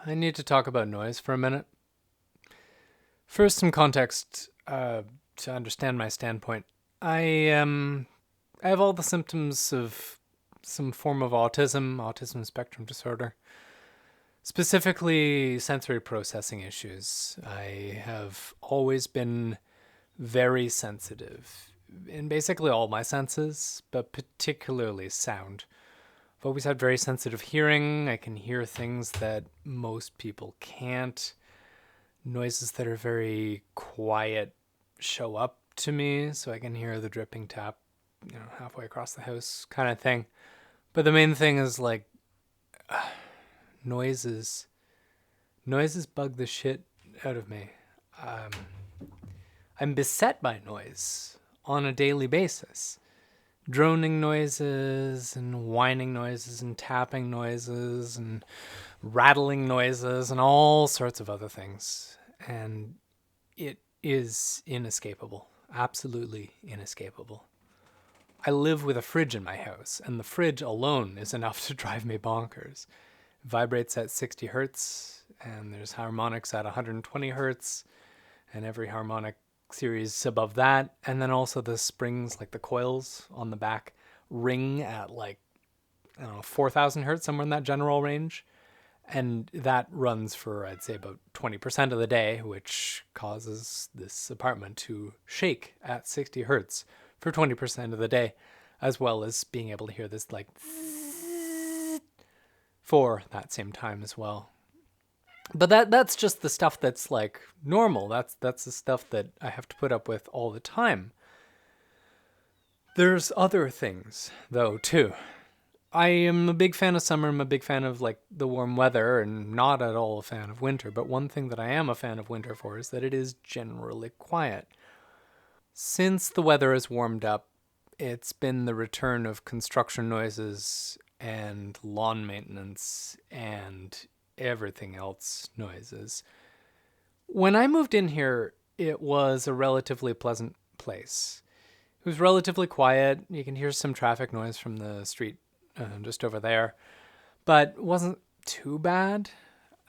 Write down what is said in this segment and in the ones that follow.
I need to talk about noise for a minute. First, some context to understand my standpoint. I have all the symptoms of some form of autism spectrum disorder, specifically sensory processing issues. I have always been very sensitive in basically all my senses, but particularly sound. I've always had very sensitive hearing. I can hear things that most people can't. Noises that are very quiet show up to me, so I can hear the dripping tap, halfway across the house kind of thing. But the main thing is like noises. Noises bug the shit out of me. Um, I'm beset by noise on a daily basis. Droning noises and whining noises and tapping noises and rattling noises and all sorts of other things. And it is inescapable. Absolutely inescapable. I live with a fridge in my house, and the fridge alone is enough to drive me bonkers. It vibrates at 60 hertz, and there's harmonics at 120 hertz, and every harmonic series above that. And then also the springs, like the coils on the back, ring at like, I don't know, 4,000 hertz, somewhere in that general range. And that runs for, I'd say, about 20% of the day, which causes this apartment to shake at 60 hertz for 20% of the day, as well as being able to hear this like for that same time as well. But that's just the stuff that's like normal. That's the stuff that I have to put up with all the time. There's other things though too. I am a big fan of summer. I'm a big fan of like the warm weather and not at all a fan of winter. But one thing that I am a fan of winter for is that it is generally quiet. Since the weather has warmed up, it's been the return of construction noises and lawn maintenance and everything else noises. When I moved in here, it was a relatively pleasant place. It was relatively quiet. You can hear some traffic noise from the street just over there, but it wasn't too bad.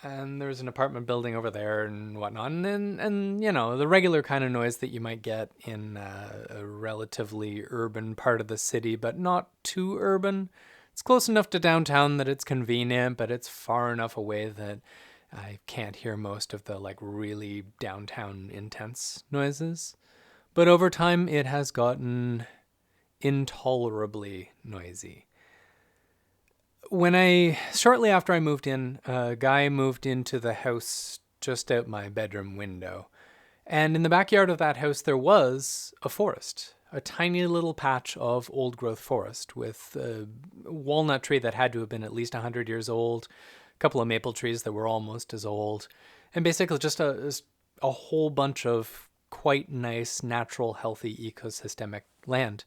And there's an apartment building over there and whatnot, and the regular kind of noise that you might get in a relatively urban part of the city, but not too urban. It's close enough to downtown that it's convenient, but it's far enough away that I can't hear most of the like really downtown intense noises. But over time, it has gotten intolerably noisy. Shortly after I moved in, a guy moved into the house just out my bedroom window. And in the backyard of that house, there was a forest, a tiny little patch of old growth forest with a walnut tree that had to have been at least 100 years old, a couple of maple trees that were almost as old, and basically just a whole bunch of quite nice, natural, healthy ecosystemic land.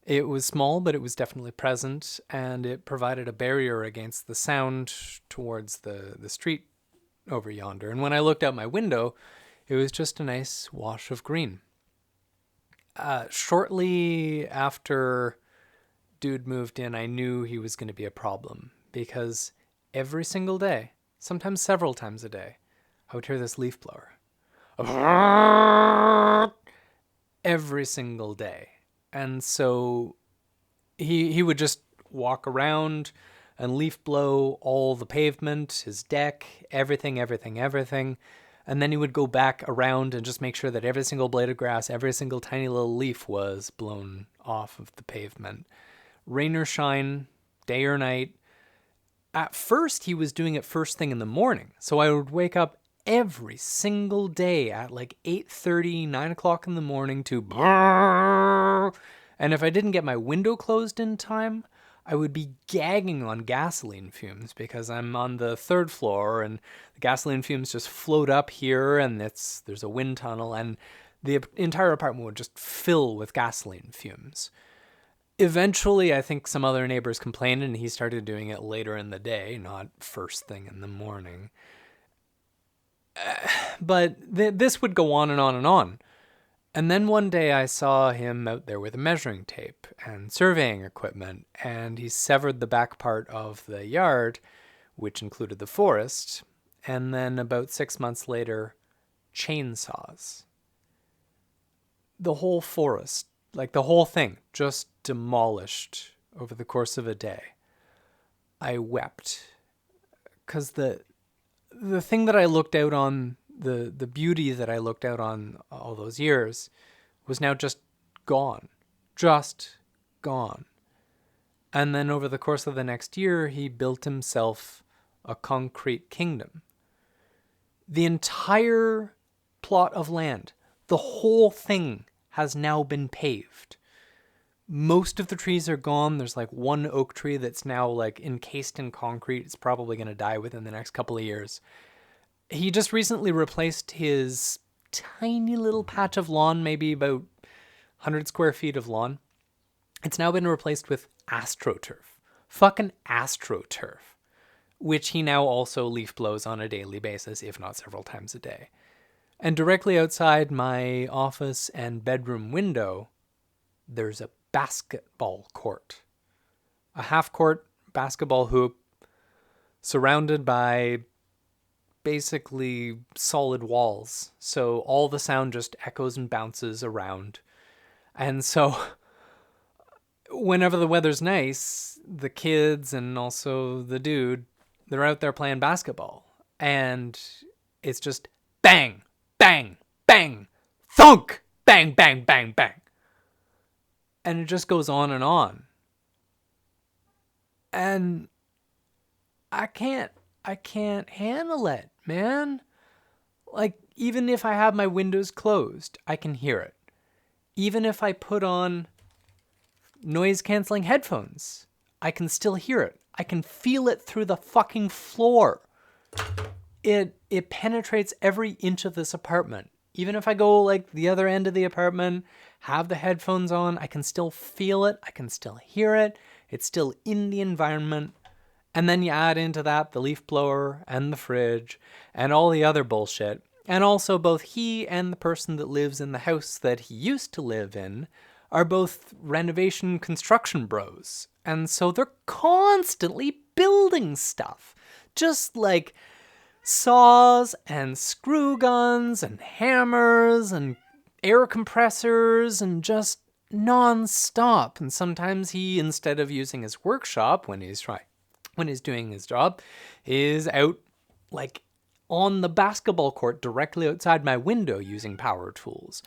It was small, but it was definitely present, and it provided a barrier against the sound towards the street over yonder. And when I looked out my window, it was just a nice wash of green. Shortly after dude moved in, I knew he was going to be a problem because every single day, sometimes several times a day, I would hear this leaf blower. Every single day. And so he would just walk around and leaf blow all the pavement, his deck, everything. And then he would go back around and just make sure that every single blade of grass, every single tiny little leaf was blown off of the pavement. Rain or shine, day or night. At first, he was doing it first thing in the morning. So I would wake up every single day at like 8:30, 9 o'clock in the morning to brrr. And if I didn't get my window closed in time, I would be gagging on gasoline fumes because I'm on the third floor and the gasoline fumes just float up here and there's a wind tunnel and the entire apartment would just fill with gasoline fumes. Eventually, I think some other neighbors complained and he started doing it later in the day, not first thing in the morning. But this would go on and on and on. And then one day I saw him out there with a measuring tape and surveying equipment, and he severed the back part of the yard, which included the forest, and then about 6 months later, chainsaws. The whole forest, like the whole thing, just demolished over the course of a day. I wept because the thing that I looked out on, the beauty that I looked out on all those years was now just gone. Just gone. And then over the course of the next year, he built himself a concrete kingdom. The entire plot of land, the whole thing has now been paved. Most of the trees are gone. There's like one oak tree that's now like encased in concrete. It's probably going to die within the next couple of years. He just recently replaced his tiny little patch of lawn, maybe about 100 square feet of lawn. It's now been replaced with AstroTurf. Fucking AstroTurf. Which he now also leaf blows on a daily basis, if not several times a day. And directly outside my office and bedroom window, there's a basketball court. A half-court basketball hoop surrounded by basically solid walls. So all the sound just echoes and bounces around. And so whenever the weather's nice, the kids and also the dude, they're out there playing basketball. And it's just bang, bang, bang, thunk, bang, bang, bang, bang. And it just goes on and on. And I can't handle it, man. Like, even if I have my windows closed, I can hear it. Even if I put on noise-canceling headphones, I can still hear it. I can feel it through the fucking floor. It penetrates every inch of this apartment. Even if I go like the other end of the apartment, have the headphones on, I can still feel it. I can still hear it. It's still in the environment. And then you add into that the leaf blower and the fridge and all the other bullshit. And also both he and the person that lives in the house that he used to live in are both renovation construction bros. And so they're constantly building stuff. Just like saws and screw guns and hammers and air compressors and just non-stop. And sometimes he, instead of using his workshop when he's doing his job, is out like on the basketball court directly outside my window using power tools.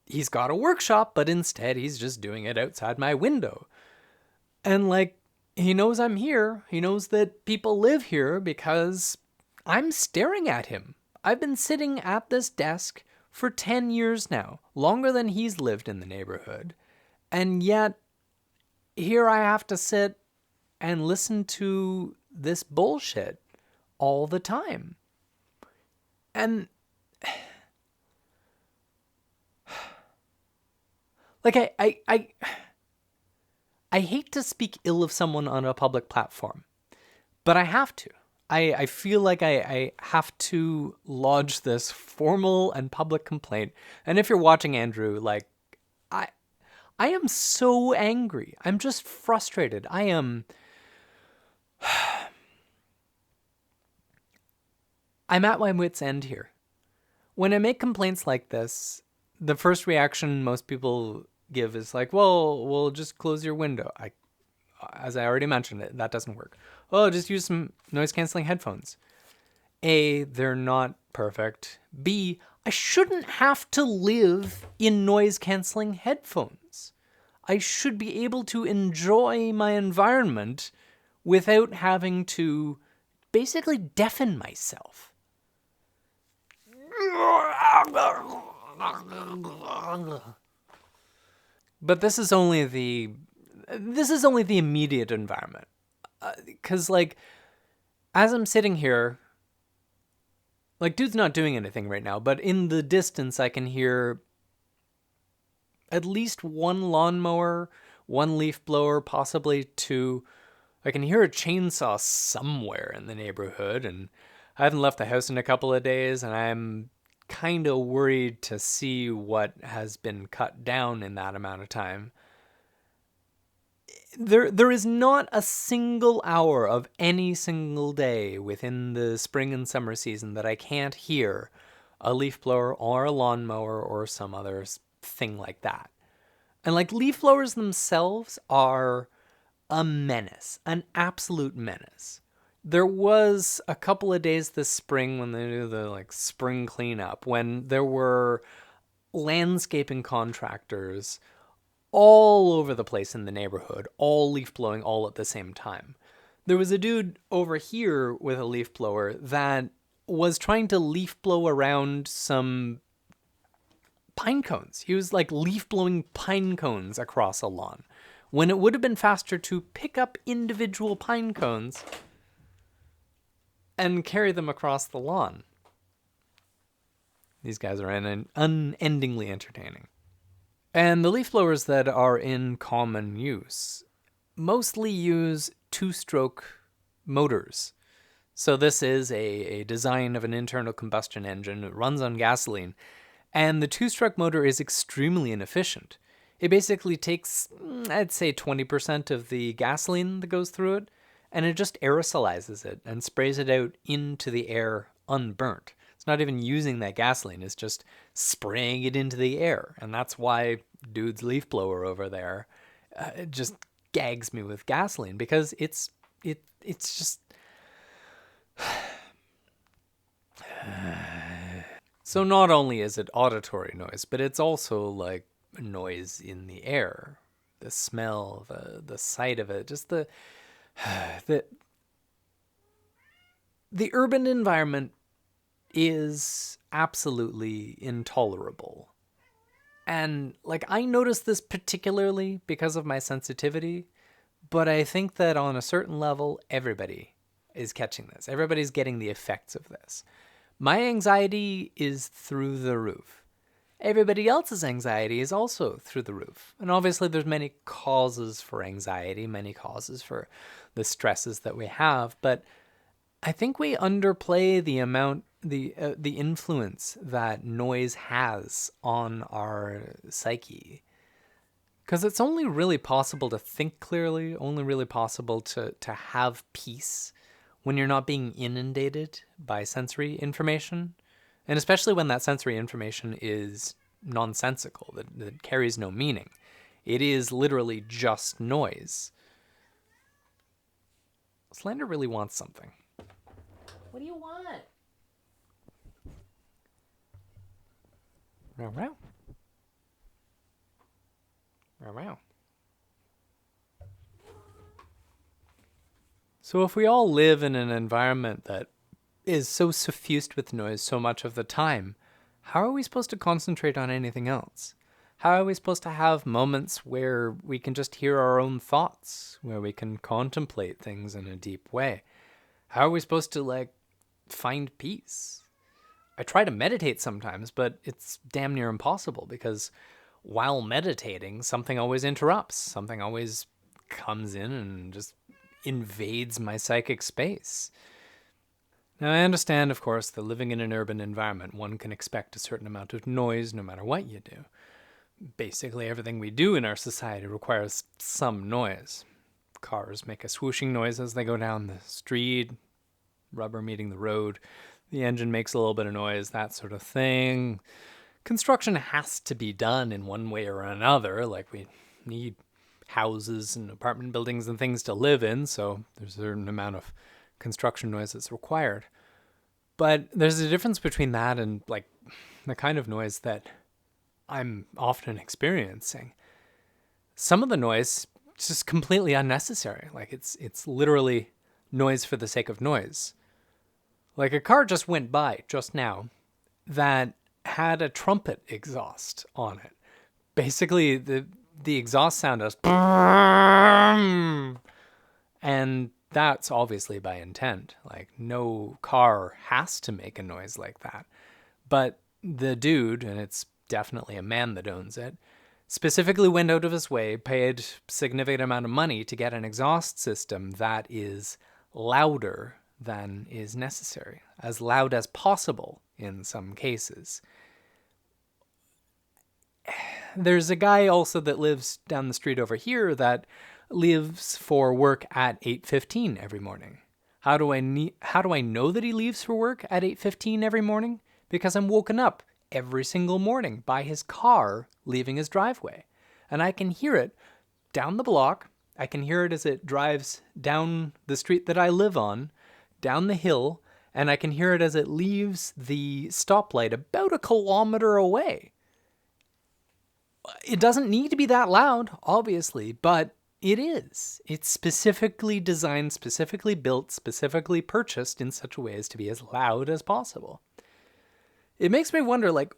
He's got a workshop, but instead he's just doing it outside my window. And like, he knows I'm here. He knows that people live here because I'm staring at him. I've been sitting at this desk for 10 years now, longer than he's lived in the neighborhood. And yet, here I have to sit and listen to this bullshit all the time. And like, I hate to speak ill of someone on a public platform, but I have to. I feel like I have to lodge this formal and public complaint. And if you're watching, Andrew, like, I am so angry. I'm just frustrated. I'm at my wit's end here. When I make complaints like this, the first reaction most people give is like, well, we'll just close your window. As I already mentioned, that doesn't work. Oh, just use some noise-canceling headphones. A, they're not perfect. B, I shouldn't have to live in noise-canceling headphones. I should be able to enjoy my environment without having to basically deafen myself. But this is only the immediate environment. Because, like, as I'm sitting here, like, dude's not doing anything right now, but in the distance I can hear at least one lawnmower, one leaf blower, possibly two. I can hear a chainsaw somewhere in the neighborhood, and I haven't left the house in a couple of days, and I'm kind of worried to see what has been cut down in that amount of time. There is not a single hour of any single day within the spring and summer season that I can't hear a leaf blower or a lawnmower or some other thing like that. And like leaf blowers themselves are a menace, an absolute menace. There was a couple of days this spring when they do the like spring cleanup when there were landscaping contractors all over the place in the neighborhood, all leaf blowing all at the same time. There was a dude over here with a leaf blower that was trying to leaf blow around some pine cones. He was like leaf blowing pine cones across a lawn when it would have been faster to pick up individual pine cones and carry them across the lawn. These guys are unendingly entertaining. And the leaf blowers that are in common use mostly use two-stroke motors. So this is a design of an internal combustion engine. It runs on gasoline. And the two-stroke motor is extremely inefficient. It basically takes, I'd say, 20% of the gasoline that goes through it, and it just aerosolizes it and sprays it out into the air unburnt. It's not even using that gasoline. It's just spraying it into the air. And that's why dude's leaf blower over there it just gags me with gasoline, because it's just... So not only is it auditory noise, but it's also like noise in the air. The smell, the sight of it, just the urban environment is absolutely intolerable. And like I notice this particularly because of my sensitivity, but I think that on a certain level, everybody is catching this. Everybody's getting the effects of this. My anxiety is through the roof. Everybody else's anxiety is also through the roof. And obviously there's many causes for anxiety, many causes for the stresses that we have, but I think we underplay the amount, the influence that noise has on our psyche. Because it's only really possible to think clearly, only really possible to have peace when you're not being inundated by sensory information. And especially when that sensory information is nonsensical, that carries no meaning. It is literally just noise. Slender really wants something. What do you want? Meow meow. Meow meow. So if we all live in an environment that is so suffused with noise so much of the time, how are we supposed to concentrate on anything else? How are we supposed to have moments where we can just hear our own thoughts, where we can contemplate things in a deep way? How are we supposed to, find peace? I try to meditate sometimes, but it's damn near impossible because while meditating, something always interrupts. Something always comes in and just invades my psychic space. Now, I understand, of course, that living in an urban environment, one can expect a certain amount of noise no matter what you do. Basically, everything we do in our society requires some noise. Cars make a swooshing noise as they go down the street, rubber meeting the road, the engine makes a little bit of noise, that sort of thing. Construction has to be done in one way or another, like we need houses and apartment buildings and things to live in, so there's a certain amount of construction noise that's required. But there's a difference between that and the kind of noise that I'm often experiencing. Some of the noise is just completely unnecessary. It's literally noise for the sake of noise. Like a car just went by just now that had a trumpet exhaust on it. Basically, the exhaust sound is and that's obviously by intent. No car has to make a noise like that. But the dude, and it's definitely a man that owns it, specifically went out of his way, paid significant amount of money to get an exhaust system that is louder than is necessary, as loud as possible in some cases. There's a guy also that lives down the street over here that leaves for work at 8:15 every morning. How do I know that he leaves for work at 8:15 every morning? Because I'm woken up every single morning by his car leaving his driveway. And I can hear it down the block. I can hear it as it drives down the street that I live on, down the hill, and I can hear it as it leaves the stoplight about a kilometer away. It doesn't need to be that loud, obviously, but it is. It's specifically designed, specifically built, specifically purchased in such a way as to be as loud as possible. It makes me wonder, like,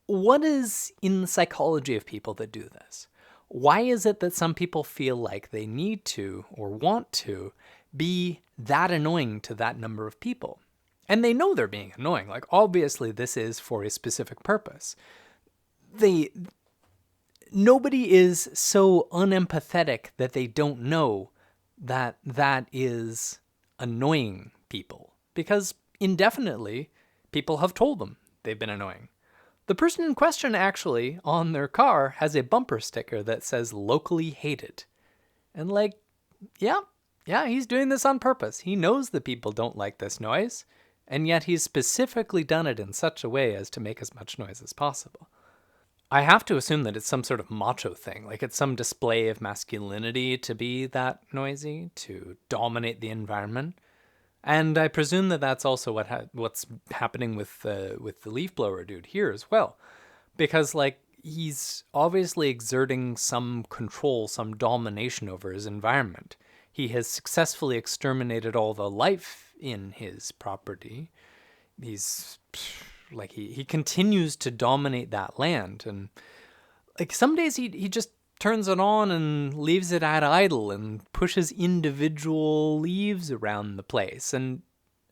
what is in the psychology of people that do this? Why is it that some people feel like they need to or want to be that annoying to that number of people? And they know they're being annoying. Like, obviously, this is for a specific purpose. Nobody is so unempathetic that they don't know that that is annoying people, because indefinitely people have told them they've been annoying. The person in question actually on their car has a bumper sticker that says locally hated. And like, yeah, he's doing this on purpose. He knows that people don't like this noise, and yet he's specifically done it in such a way as to make as much noise as possible. I have to assume that it's some sort of macho thing, like it's some display of masculinity to be that noisy, to dominate the environment. And I presume that that's also what's happening with the leaf blower dude here as well, because like he's obviously exerting some control, some domination over his environment. He has successfully exterminated all the life in his property. He's like he continues to dominate that land, and like some days he just turns it on and leaves it at idle and pushes individual leaves around the place. And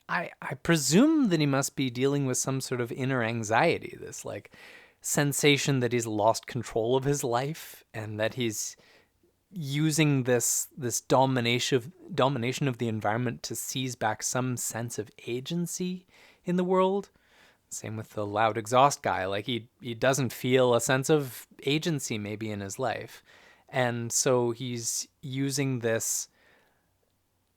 I presume that he must be dealing with some sort of inner anxiety, this like sensation that he's lost control of his life and that he's using this domination of the environment to seize back some sense of agency in the world. Same with the loud exhaust guy. Like he doesn't feel a sense of agency maybe in his life. And so he's using this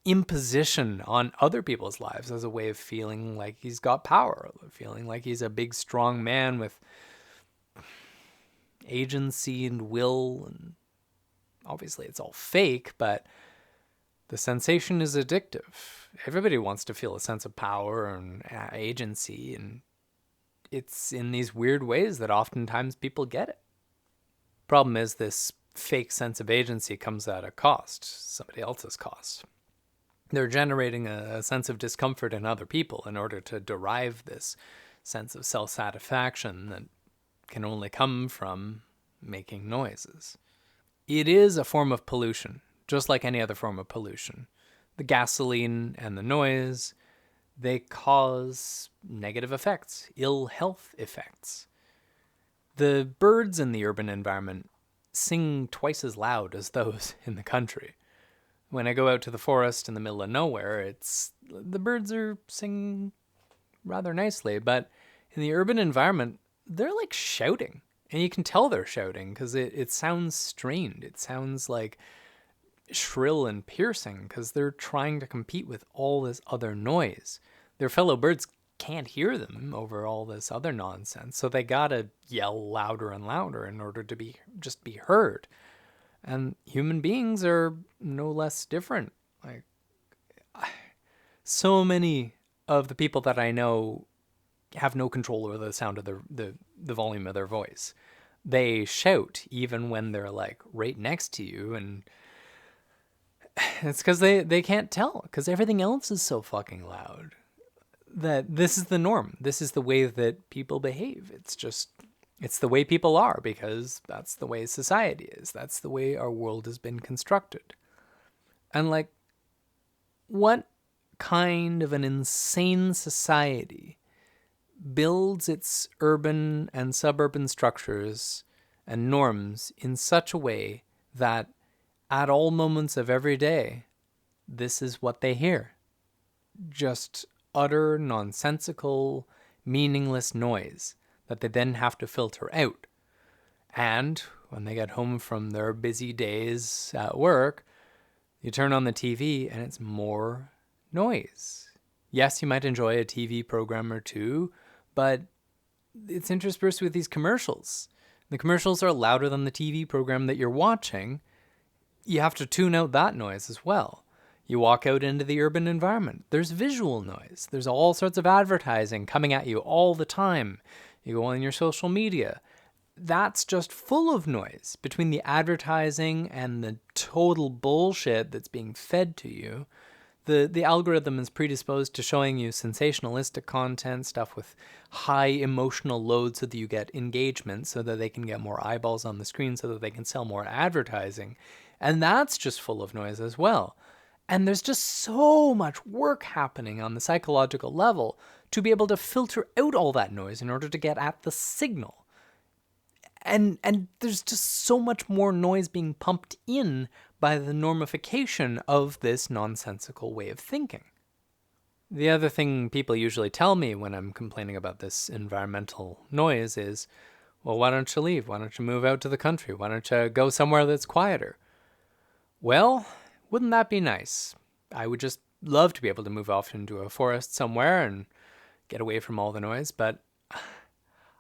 imposition on other people's lives as a way of feeling like he's got power, feeling like he's a big, strong man with agency and will. And obviously it's all fake, but the sensation is addictive. Everybody wants to feel a sense of power and agency, and it's in these weird ways that oftentimes people get it. Problem is, this fake sense of agency comes at a cost, somebody else's cost. They're generating a sense of discomfort in other people in order to derive this sense of self-satisfaction that can only come from making noises. It is a form of pollution, just like any other form of pollution. The gasoline and the noise, they cause negative effects, ill health effects. The birds in the urban environment sing twice as loud as those in the country. When I go out to the forest in the middle of nowhere, the birds are singing rather nicely, but in the urban environment, they're like shouting. And you can tell they're shouting because it sounds strained. It sounds like shrill and piercing because they're trying to compete with all this other noise. Their fellow birds can't hear them over all this other nonsense, so they gotta yell louder and louder in order to be heard. And human beings are no less different. Like, so many of the people that I know have no control over the sound of the volume of their voice. They shout even when they're like right next to you, and it's because they can't tell, because everything else is so fucking loud that this is the norm. This is the way that people behave. It's the way people are, because that's the way society is. That's the way our world has been constructed. And like, what kind of an insane society builds its urban and suburban structures and norms in such a way that at all moments of every day, this is what they hear? Just utter, nonsensical, meaningless noise that they then have to filter out. And when they get home from their busy days at work, you turn on the TV and it's more noise. Yes, you might enjoy a TV program or two, but it's interspersed with these commercials. The commercials are louder than the TV program that you're watching. You have to tune out that noise as well. You walk out into the urban environment. There's visual noise. There's all sorts of advertising coming at you all the time. You go on your social media. That's just full of noise between the advertising and the total bullshit that's being fed to you. The algorithm is predisposed to showing you sensationalistic content, stuff with high emotional load so that you get engagement, so that they can get more eyeballs on the screen, so that they can sell more advertising. And that's just full of noise as well. And there's just so much work happening on the psychological level to be able to filter out all that noise in order to get at the signal. And there's just so much more noise being pumped in by the normification of this nonsensical way of thinking. The other thing people usually tell me when I'm complaining about this environmental noise is, well, why don't you leave? Why don't you move out to the country? Why don't you go somewhere that's quieter? Well, wouldn't that be nice? I would just love to be able to move off into a forest somewhere and get away from all the noise, but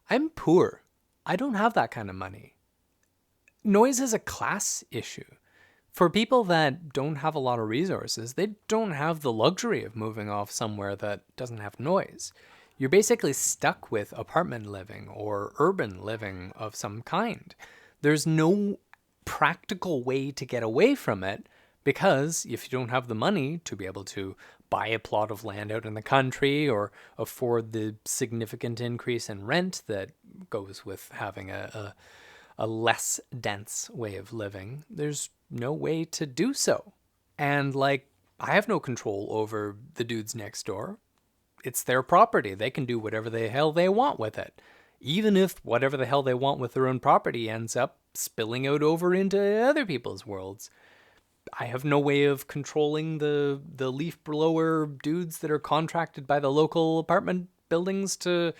I'm poor. I don't have that kind of money. Noise is a class issue. For people that don't have a lot of resources, they don't have the luxury of moving off somewhere that doesn't have noise. You're basically stuck with apartment living or urban living of some kind. There's no practical way to get away from it, because if you don't have the money to be able to buy a plot of land out in the country or afford the significant increase in rent that goes with having a less dense way of living, there's no way to do so. And I have no control over the dudes next door. It's their property. They can do whatever the hell they want with it. Even if whatever the hell they want with their own property ends up spilling out over into other people's worlds. I have no way of controlling the leaf blower dudes that are contracted by the local apartment buildings to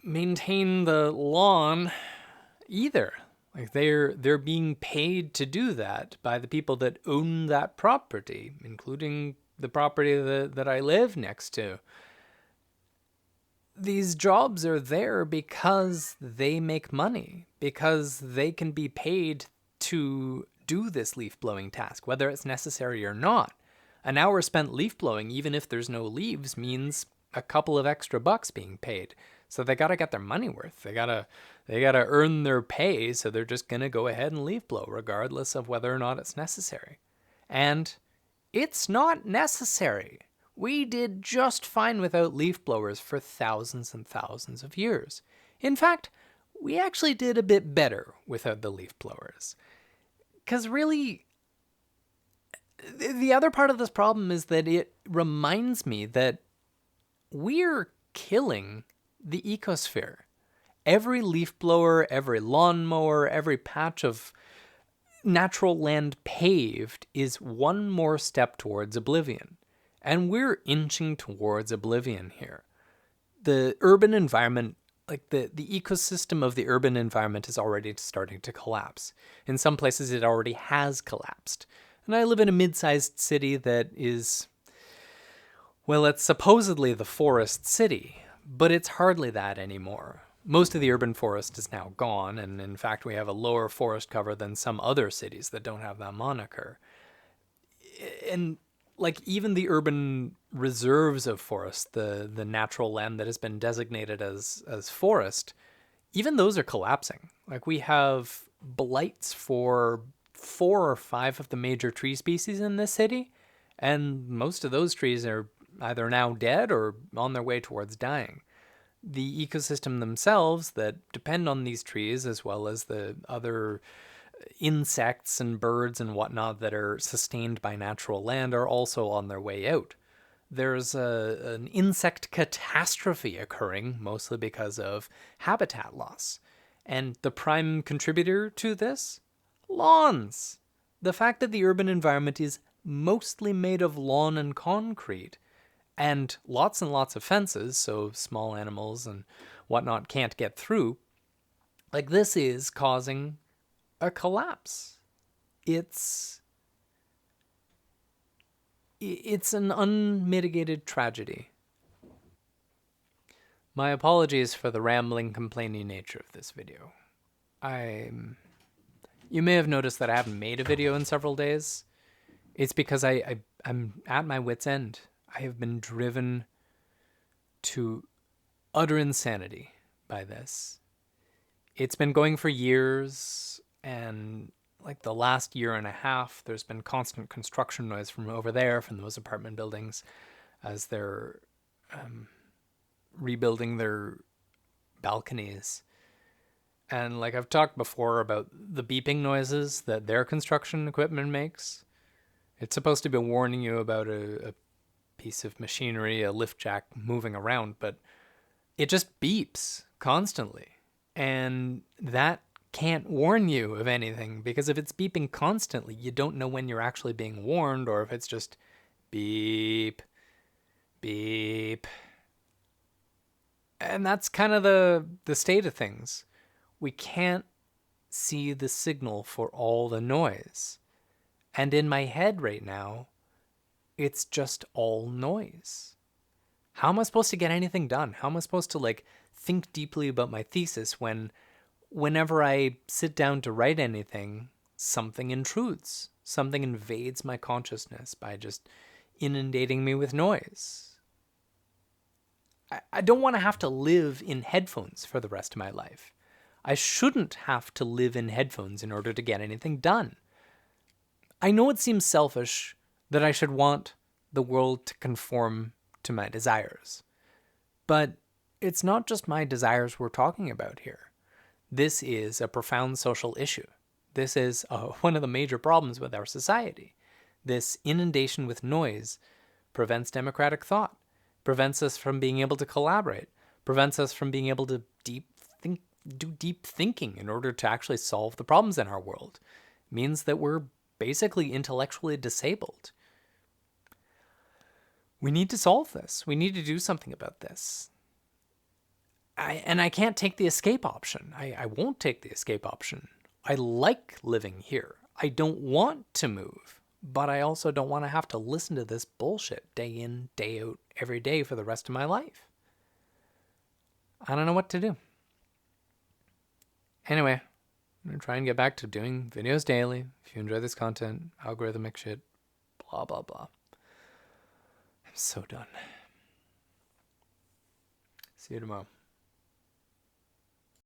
maintain the lawn either. They're being paid to do that by the people that own that property, including the property that I live next to. These jobs are there because they make money, because they can be paid to do this leaf blowing task, whether it's necessary or not. An hour spent leaf blowing, even if there's no leaves, means a couple of extra bucks being paid. So they gotta get their money worth. They gotta earn their pay, so they're just gonna go ahead and leaf blow, regardless of whether or not it's necessary. And it's not necessary. We did just fine without leaf blowers for thousands and thousands of years. In fact, we actually did a bit better without the leaf blowers. Because really, the other part of this problem is that it reminds me that we're killing the ecosphere. Every leaf blower, every lawnmower, every patch of natural land paved is one more step towards oblivion. And we're inching towards oblivion here. The urban environment, the ecosystem of the urban environment is already starting to collapse. In some places, it already has collapsed. And I live in a mid-sized city that is, well, it's supposedly the forest city, but it's hardly that anymore. Most of the urban forest is now gone, and in fact, we have a lower forest cover than some other cities that don't have that moniker. And even the urban reserves of forest, the natural land that has been designated as forest, even those are collapsing. We have blights for 4 or 5 of the major tree species in this city, and most of those trees are either now dead or on their way towards dying. The ecosystem themselves that depend on these trees, as well as the other insects and birds and whatnot that are sustained by natural land, are also on their way out. There's an insect catastrophe occurring, mostly because of habitat loss. And the prime contributor to this? Lawns. The fact that the urban environment is mostly made of lawn and concrete, and lots of fences, so small animals and whatnot can't get through, Like, this is causing a collapse. It's an unmitigated tragedy. My apologies for the rambling, complaining nature of this video. You may have noticed that I haven't made a video in several days. It's because I'm at my wit's end. I have been driven to utter insanity by this. It's been going for years, and like the last year and a half, there's been constant construction noise from over there, from those apartment buildings, as they're rebuilding their balconies. And like I've talked before about the beeping noises that their construction equipment makes. It's supposed to be warning you about a piece of machinery, a lift jack moving around, but it just beeps constantly. And that can't warn you of anything, because if it's beeping constantly, you don't know when you're actually being warned, or if it's just beep, beep. And that's kind of the state of things. We can't see the signal for all the noise. And in my head right now, it's just all noise. How am I supposed to get anything done? How am I supposed to like think deeply about my thesis when whenever I sit down to write anything, something intrudes, something invades my consciousness by just inundating me with noise? I don't want to have to live in headphones for the rest of my life. I shouldn't have to live in headphones in order to get anything done. I know it seems selfish that I should want the world to conform to my desires, but it's not just my desires we're talking about here. This is a profound social issue. This is one of the major problems with our society. This inundation with noise prevents democratic thought, prevents us from being able to collaborate, prevents us from being able to do deep thinking in order to actually solve the problems in our world. It means that we're basically intellectually disabled. We need to solve this. We need to do something about this. I can't take the escape option. I won't take the escape option. I like living here. I don't want to move, but I also don't want to have to listen to this bullshit day in, day out, every day for the rest of my life. I don't know what to do. Anyway, I'm going to try and get back to doing videos daily. If you enjoy this content, algorithmic shit, blah, blah, blah. I'm so done. See you tomorrow.